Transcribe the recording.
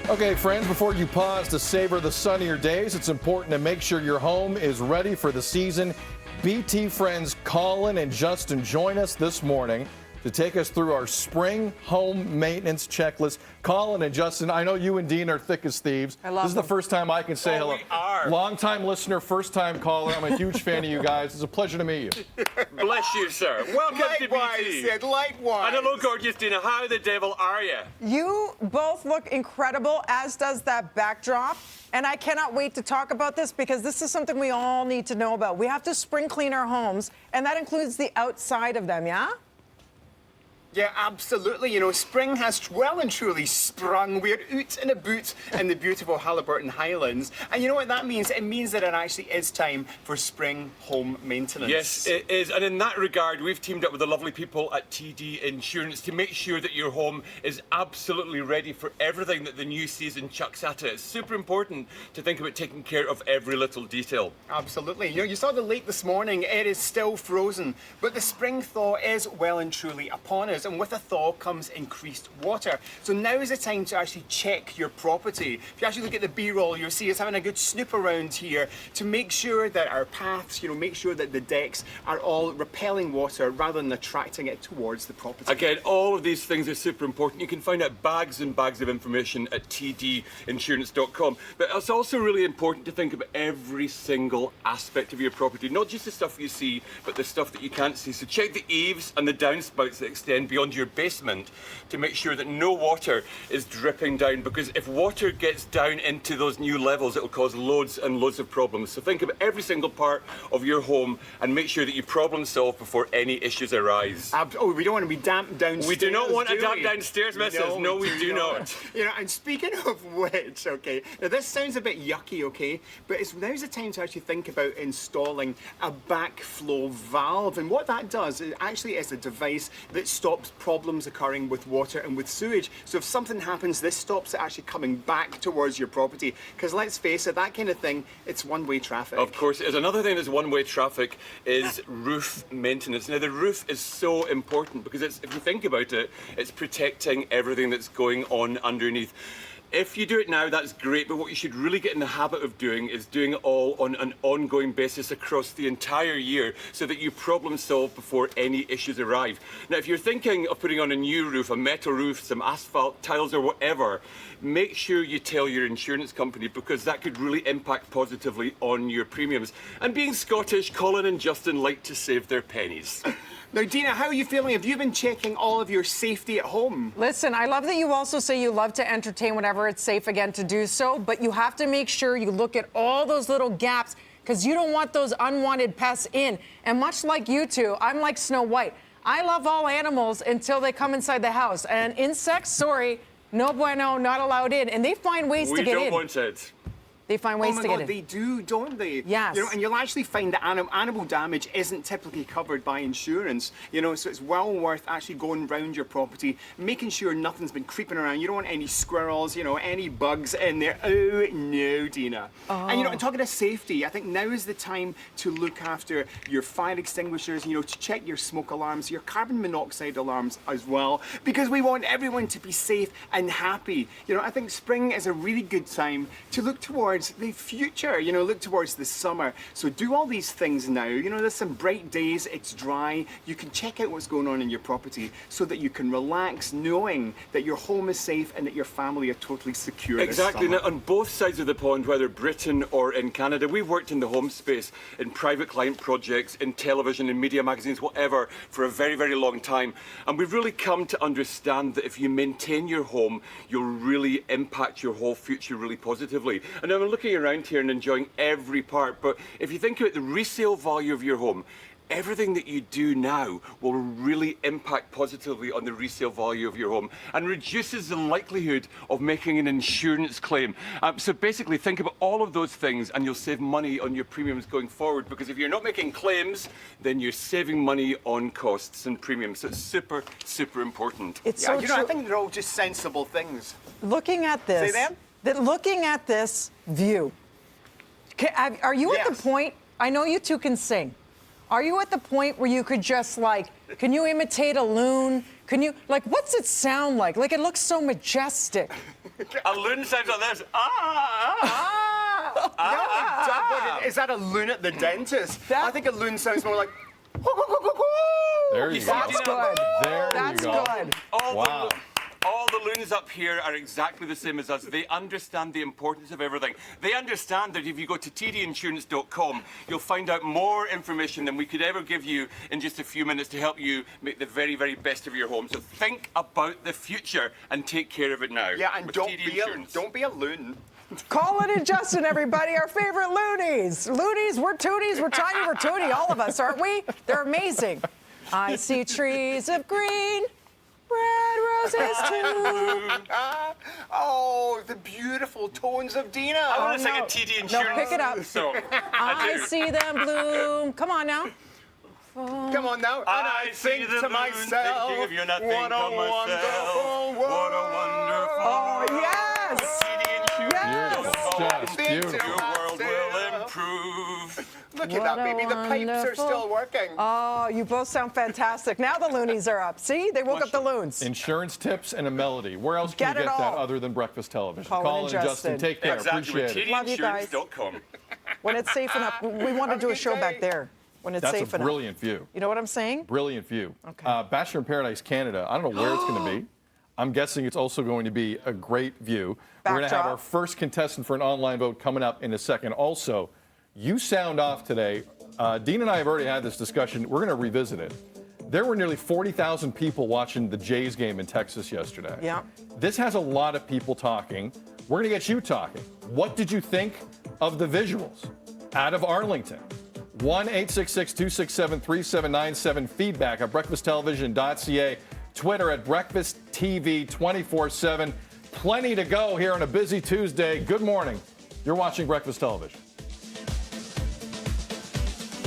Okay, friends, before you pause to savor the sunnier days, it's important to make sure your home is ready for the season. BT friends Colin and Justin join us this morning to take us through our spring home maintenance checklist. Colin and Justin, I know you and Dean are thick as thieves. I love This is the first time I can say hello. We are. Long-time listener, first-time caller. I'm a huge fan of you guys. It's a pleasure to meet you. Bless you, sir. Welcome Likewise, to BT. Sid, likewise. And hello, gorgeous Dina. How the devil are you? You both look incredible, as does that backdrop. And I cannot wait to talk about this because this is something we all need to know about. We have to spring clean our homes, and that includes the outside of them, yeah? Yeah, absolutely. You know, spring has well and truly sprung. We're out and about in the beautiful Haliburton Highlands. And you know what that means? It means that it actually is time for spring home maintenance. Yes, it is. And in that regard, we've teamed up with the lovely people at TD Insurance to make sure that your home is absolutely ready for everything that the new season chucks at it. It's super important to think about taking care of every little detail. Absolutely. You know, you saw the lake this morning. It is still frozen, but the spring thaw is well and truly upon us. And with a thaw comes increased water. So now is the time to actually check your property. If you actually look at the B-roll, you'll see us having a good snoop around here to make sure that our paths, you know, make sure that the decks are all repelling water rather than attracting it towards the property. Again, all of these things are super important. You can find out bags and bags of information at tdinsurance.com. But it's also really important to think about every single aspect of your property, not just the stuff you see, but the stuff that you can't see. So check the eaves and the downspouts that extend beyond your basement to make sure that no water is dripping down, because if water gets down into those new levels, it will cause loads and loads of problems. So think about every single part of your home and make sure that you problem solve before any issues arise. Oh, we don't want to be damp downstairs. We do not want a damp we? downstairs, missus. No, we do not. You know, and speaking of which, okay, now this sounds a bit yucky, okay, but now's the time to actually think about installing a backflow valve. And what that does, it actually is a device that stops problems occurring with water and with sewage. So if something happens, this stops it actually coming back towards your property. Because let's face it, that kind of thing, it's one-way traffic. Of course it is. Another thing that's one-way traffic is roof maintenance. Now, the roof is so important because if you think about it, it's protecting everything that's going on underneath. If you do it now, that's great, but what you should really get in the habit of doing is doing it all on an ongoing basis across the entire year so that you problem solve before any issues arrive. Now, if you're thinking of putting on a new roof, a metal roof, some asphalt, tiles or whatever, make sure you tell your insurance company because that could really impact positively on your premiums. And being Scottish, Colin and Justin like to save their pennies. Now, Dina, how are you feeling? Have you been checking all of your safety at home? Listen, I love that you also say you love to entertain whenever it's safe again to do so, but you have to make sure you look at all those little gaps because you don't want those unwanted pests in. And much like you two, I'm like Snow White. I love all animals until they come inside the house. And insects, sorry, no bueno, not allowed in. And they find ways to get in. We don't want it. They find ways to get in. They do, don't they? Yes. You know, and you'll actually find that animal damage isn't typically covered by insurance. You know, so it's well worth actually going round your property, making sure nothing's been creeping around. You don't want any squirrels, you know, any bugs in there. Oh no, Dina. Oh. And you know, and talking of safety, I think now is the time to look after your fire extinguishers. You know, to check your smoke alarms, your carbon monoxide alarms as well, because we want everyone to be safe and happy. You know, I think spring is a really good time to look towards the future, you know, look towards the summer. So do all these things now. You know, there's some bright days, it's dry. You can check out what's going on in your property so that you can relax knowing that your home is safe and that your family are totally secure. Exactly. Now, on both sides of the pond, whether Britain or in Canada, we've worked in the home space, in private client projects, in television, in media magazines, whatever, for a very, very long time. And we've really come to understand that if you maintain your home, you'll really impact your whole future really positively. And I'm looking around here and enjoying every part, but if you think about the resale value of your home, everything that you do now will really impact positively on the resale value of your home and reduces the likelihood of making an insurance claim. So basically think about all of those things and you'll save money on your premiums going forward, because if you're not making claims, then you're saving money on costs and premiums. So it's super, super important. It's Yeah, so you know, true. I think they're all just sensible things. Looking at this, Say them? looking at this view, are you at the Yes. point, I know you two can sing, are you at the point where you could just like, can you imitate a loon? Can you, like, what's it sound like? Like, it looks so majestic. A loon sounds like this. Ah. Is that a loon at the dentist? That- I think a loon sounds more like. There you go. That's good. There That's you go. good. Wow. All the loons up here are exactly the same as us. They understand the importance of everything. They understand that if you go to tdinsurance.com, you'll find out more information than we could ever give you in just a few minutes to help you make the very, very best of your home. So think about the future and take care of it now. Yeah, and with don't TD be Insurance. a loon. Colin and Justin, everybody, our favorite loonies. Loonies, we're tooties, we're tiny, we're tooty, all of us, aren't we? They're amazing. I see trees of green, red roses too. Oh, the beautiful tones of Dina. I want to no. sing a TD No, Insurance pick it up. song. I do. see them bloom. Come on now. Come on now. And I I think see the to moon, myself, thinking of you, and I think what a of myself. wonderful What a wonderful Oh, world. yes. TD Insurance. Yes. Just beautiful. Your world will improve. Look at What that, a baby. The pipes are wonderful- still working. Oh, you both sound fantastic. Now the loonies are up. See, they woke up the loons. Insurance tips and a melody. Where else can Get you it get that all. other than breakfast television? Colin and Justin, Justin. take care. Exactly. Appreciate it. Love you guys. TDinsurance.com. When it's safe enough, we want to do a show back there. When it's That's safe a enough. brilliant view. You know what I'm saying? Brilliant view. Okay. Bachelor in Paradise Canada. I don't know where it's going to be. I'm guessing it's also going to be a great view. We're going to have Backdrop. our first contestant for an online vote coming up in a second. Also, you sound off today. Dean and I have already had this discussion. We're going to revisit it. There were nearly 40,000 people watching the Jays game in Texas yesterday. Yeah. This has a lot of people talking. We're going to get you talking. What did you think of the visuals out of Arlington? 1-866-267-3797. Feedback at breakfasttelevision.ca. Twitter at breakfasttv 24/7. Plenty to go here on a busy Tuesday. Good morning. You're watching Breakfast Television.